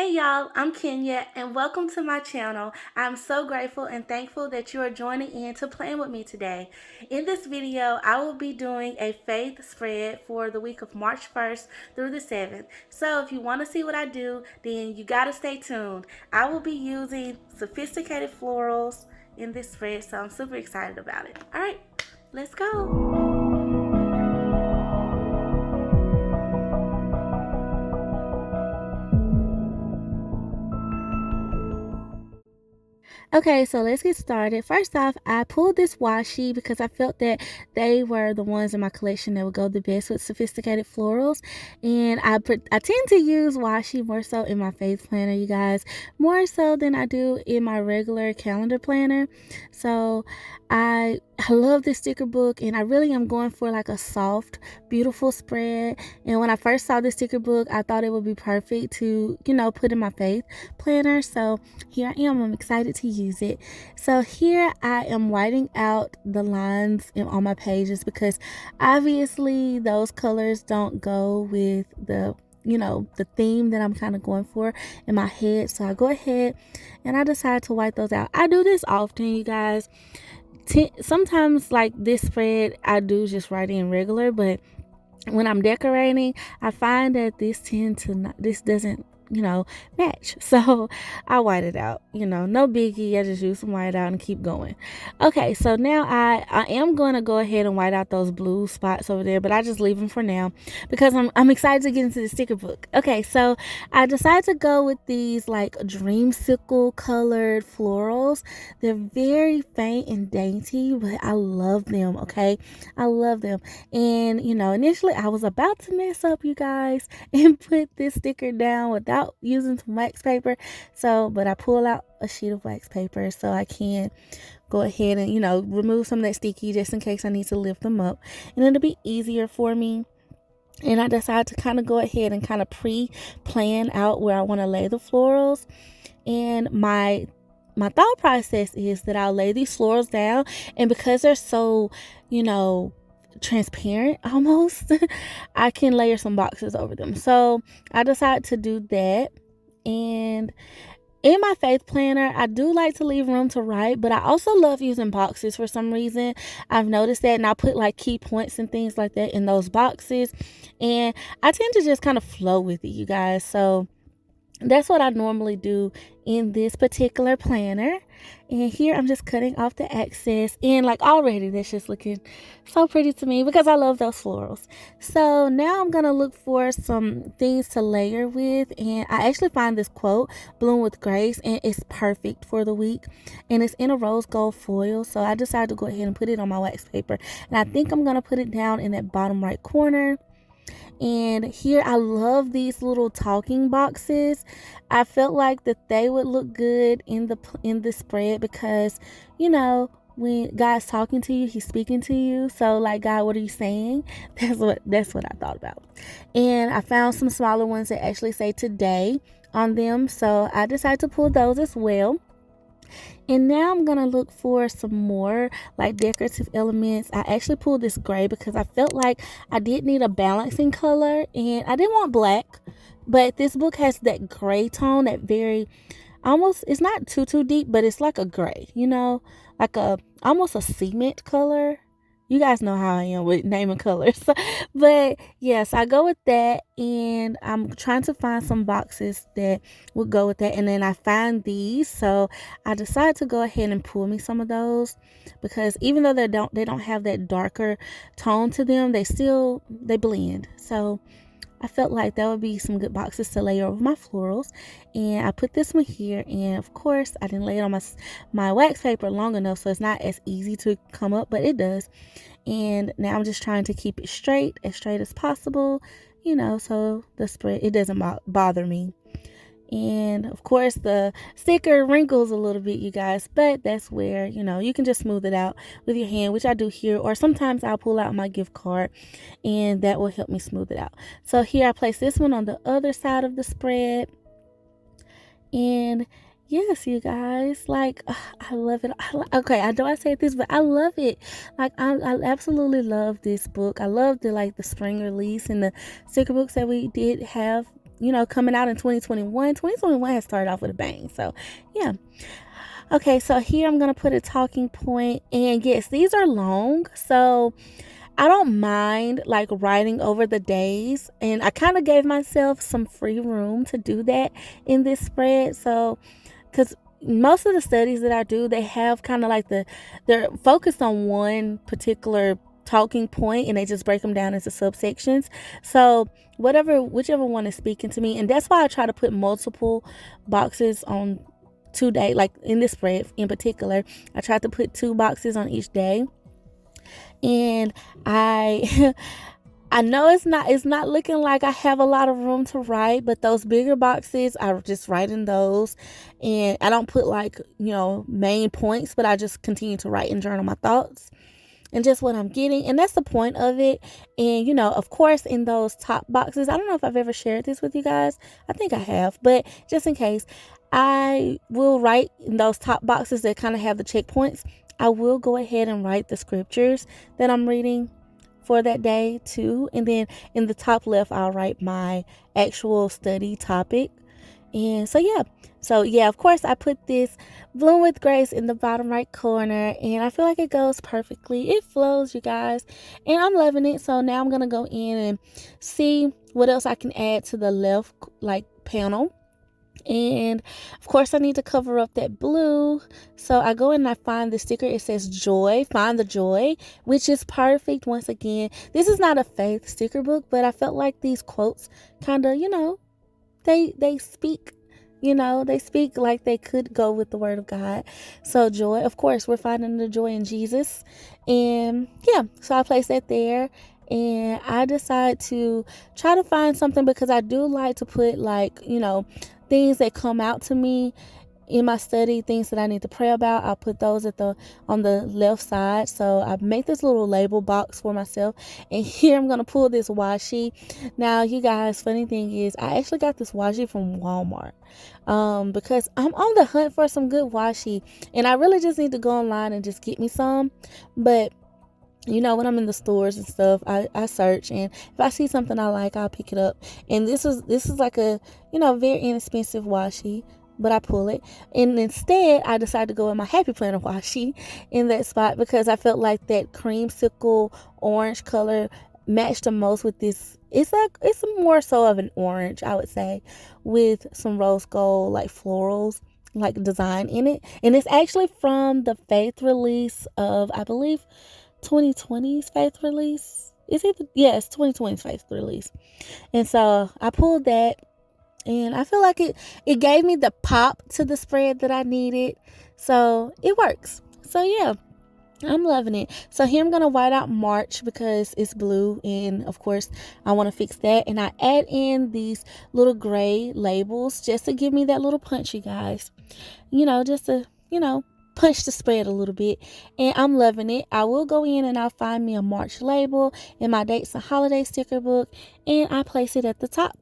Hey y'all, I'm Kenya and welcome to my channel. I'm so grateful and thankful that you are joining in to plan with me today. In this video, I will be doing a faith spread for the week of March 1st through the 7th. So if you want to see what I do, then you got to stay tuned. I will be using Sophisticated Florals in this spread, so I'm super excited about it. All right, let's go. Okay, so let's get started. First off, I pulled this washi because I felt that they were the ones in my collection that would go the best with Sophisticated Florals. And I tend to use washi more so in my faith planner, you guys, more so than I do in my regular calendar planner. So I love this sticker book, and I really am going for like a soft, beautiful spread. And when I first saw this sticker book, I thought it would be perfect to, put in my faith planner. So here I am. I'm excited to use it. So here I am whiting out the lines on my pages because obviously those colors don't go with the theme that I'm kind of going for in my head. So I go ahead and I decide to white those out. I do this often, you guys. Sometimes like this spread I do just write in regular, but when I'm decorating, I find that this doesn't match. So I white it out, no biggie. I just use some white out and keep going. Okay, so now I am going to go ahead and white out those blue spots over there, but I just leave them for now because I'm excited to get into the sticker book. Okay, so I decided to go with these like dreamsicle colored florals. They're very faint and dainty, but I love them. Okay, I love them. And initially I was about to mess up, you guys, and put this sticker down without using some wax paper. But I pull out a sheet of wax paper so I can go ahead and remove some of that sticky just in case I need to lift them up, and it'll be easier for me. And I decided to kind of go ahead and kind of pre-plan out where I want to lay the florals. And my thought process is that I'll lay these florals down, and because they're so transparent almost, I can layer some boxes over them. So I decided to do that. And in my faith planner, I do like to leave room to write, but I also love using boxes for some reason. I've noticed that, and I put like key points and things like that in those boxes, and I tend to just kind of flow with it, you guys. So that's what I normally do in this particular planner. And here I'm just cutting off the excess, and like already that's just looking so pretty to me because I love those florals. So now I'm gonna look for some things to layer with, and I actually find this quote, "Bloom with Grace," and it's perfect for the week, and it's in a rose gold foil. So I decided to go ahead and put it on my wax paper, and I think I'm gonna put it down in that bottom right corner. And here I love these little talking boxes. I felt like that they would look good in the spread because when God's talking to you, he's speaking to you. So like, God, what are you saying? That's what I thought about. And I found some smaller ones that actually say today on them, so I decided to pull those as well. And now I'm going to look for some more like decorative elements. I actually pulled this gray because I felt like I did need a balancing color, and I didn't want black, but this book has that gray tone, that very almost, it's not too deep, but it's like a gray, like almost a cement color. You guys know how I am with naming colors. But yes, I go with that, and I'm trying to find some boxes that would go with that. And then I find these, so I decided to go ahead and pull me some of those because even though they don't have that darker tone to them, they blend. So I felt like that would be some good boxes to layer over my florals. And I put this one here, and of course I didn't lay it on my wax paper long enough, so it's not as easy to come up, but it does. And now I'm just trying to keep it as straight as possible, so the spread, it doesn't bother me. And of course the sticker wrinkles a little bit, you guys, but that's where you can just smooth it out with your hand, which I do here, or sometimes I'll pull out my gift card and that will help me smooth it out. So here I place this one on the other side of the spread. And yes, you guys, like, I love it. Okay, I know I said this, but I love it. Like, I absolutely love this book. I love the spring release and the sticker books that we did have coming out in 2021. 2021 has started off with a bang. So, yeah. Okay, so here I'm going to put a talking point. And yes, these are long. So, I don't mind like writing over the days. And I kind of gave myself some free room to do that in this spread. So, because most of the studies that I do, they have kind of like they're focused on one particular talking point and they just break them down into subsections. So whichever one is speaking to me, and that's why I try to put multiple boxes on 2 days. Like in this spread in particular, I tried to put 2 boxes on each day, and I I know it's not looking like I have a lot of room to write, but those bigger boxes, I just write in those, and I don't put like, main points, but I just continue to write and journal my thoughts and just what I'm getting. And that's the point of it. And, of course, in those top boxes, I don't know if I've ever shared this with you guys. I think I have, but just in case, I will write in those top boxes that kind of have the checkpoints. I will go ahead and write the scriptures that I'm reading for that day too. And then in the top left, I'll write my actual study topic. And so yeah, of course I put this Bloom with Grace in the bottom right corner, and I feel like it goes perfectly. It flows, you guys, and I'm loving it. So now I'm gonna go in and see what else I can add to the left like panel. And of course I need to cover up that blue, so I go in and I find the sticker. It says joy, find the joy, which is perfect. Once again, this is not a faith sticker book, but I felt like these quotes kind of, they speak, they speak like they could go with the word of God. So joy, of course, we're finding the joy in Jesus. And yeah, so I place that there, and I decide to try to find something, because I do like to put like, things that come out to me in my study, things that I need to pray about. I'll put those on the left side. So I make this little label box for myself, and here I'm gonna pull this washi. Now, you guys, funny thing is, I actually got this washi from Walmart, because I'm on the hunt for some good washi, and I really just need to go online and just get me some. But when I'm in the stores and stuff, I search, and if I see something I like, I'll pick it up. And this is like a, very inexpensive washi, but I pull it. And instead, I decided to go with my Happy Planner washi in that spot, because I felt like that creamsicle orange color matched the most with this. It's more so of an orange, I would say, with some rose gold like florals like design in it. And it's actually from the faith release of, I believe, 2020's faith release. It's 2020's faith release. And so I pulled that, and I feel like it gave me the pop to the spread that I needed. So it works. So yeah, I'm loving it. So here I'm going to white out March because it's blue, and of course I want to fix that. And I add in these little gray labels just to give me that little punch, you guys. Just to, punch the spread a little bit, and I'm loving it. I will go in and I'll find me a March label in my dates and holiday sticker book, and I place it at the top.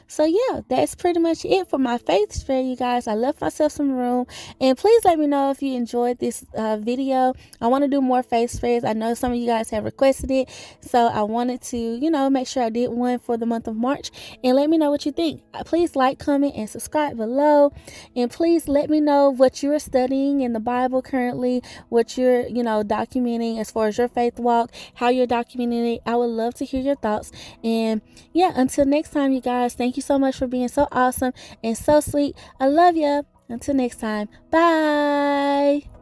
So yeah, that's pretty much it for my faith spread, you guys. I left myself some room, and please let me know if you enjoyed this video. I want to do more faith spreads. I know some of you guys have requested it, so I wanted to make sure I did one for the month of March. And let me know what you think. Please like, comment, and subscribe below, and please let me know what you're studying in the Bible currently, what you're documenting as far as your faith walk, how you're documenting it. I would love to hear your thoughts. And yeah, until next time, you guys, thank you so much for being so awesome and so sweet. I love you. Until next time. Bye.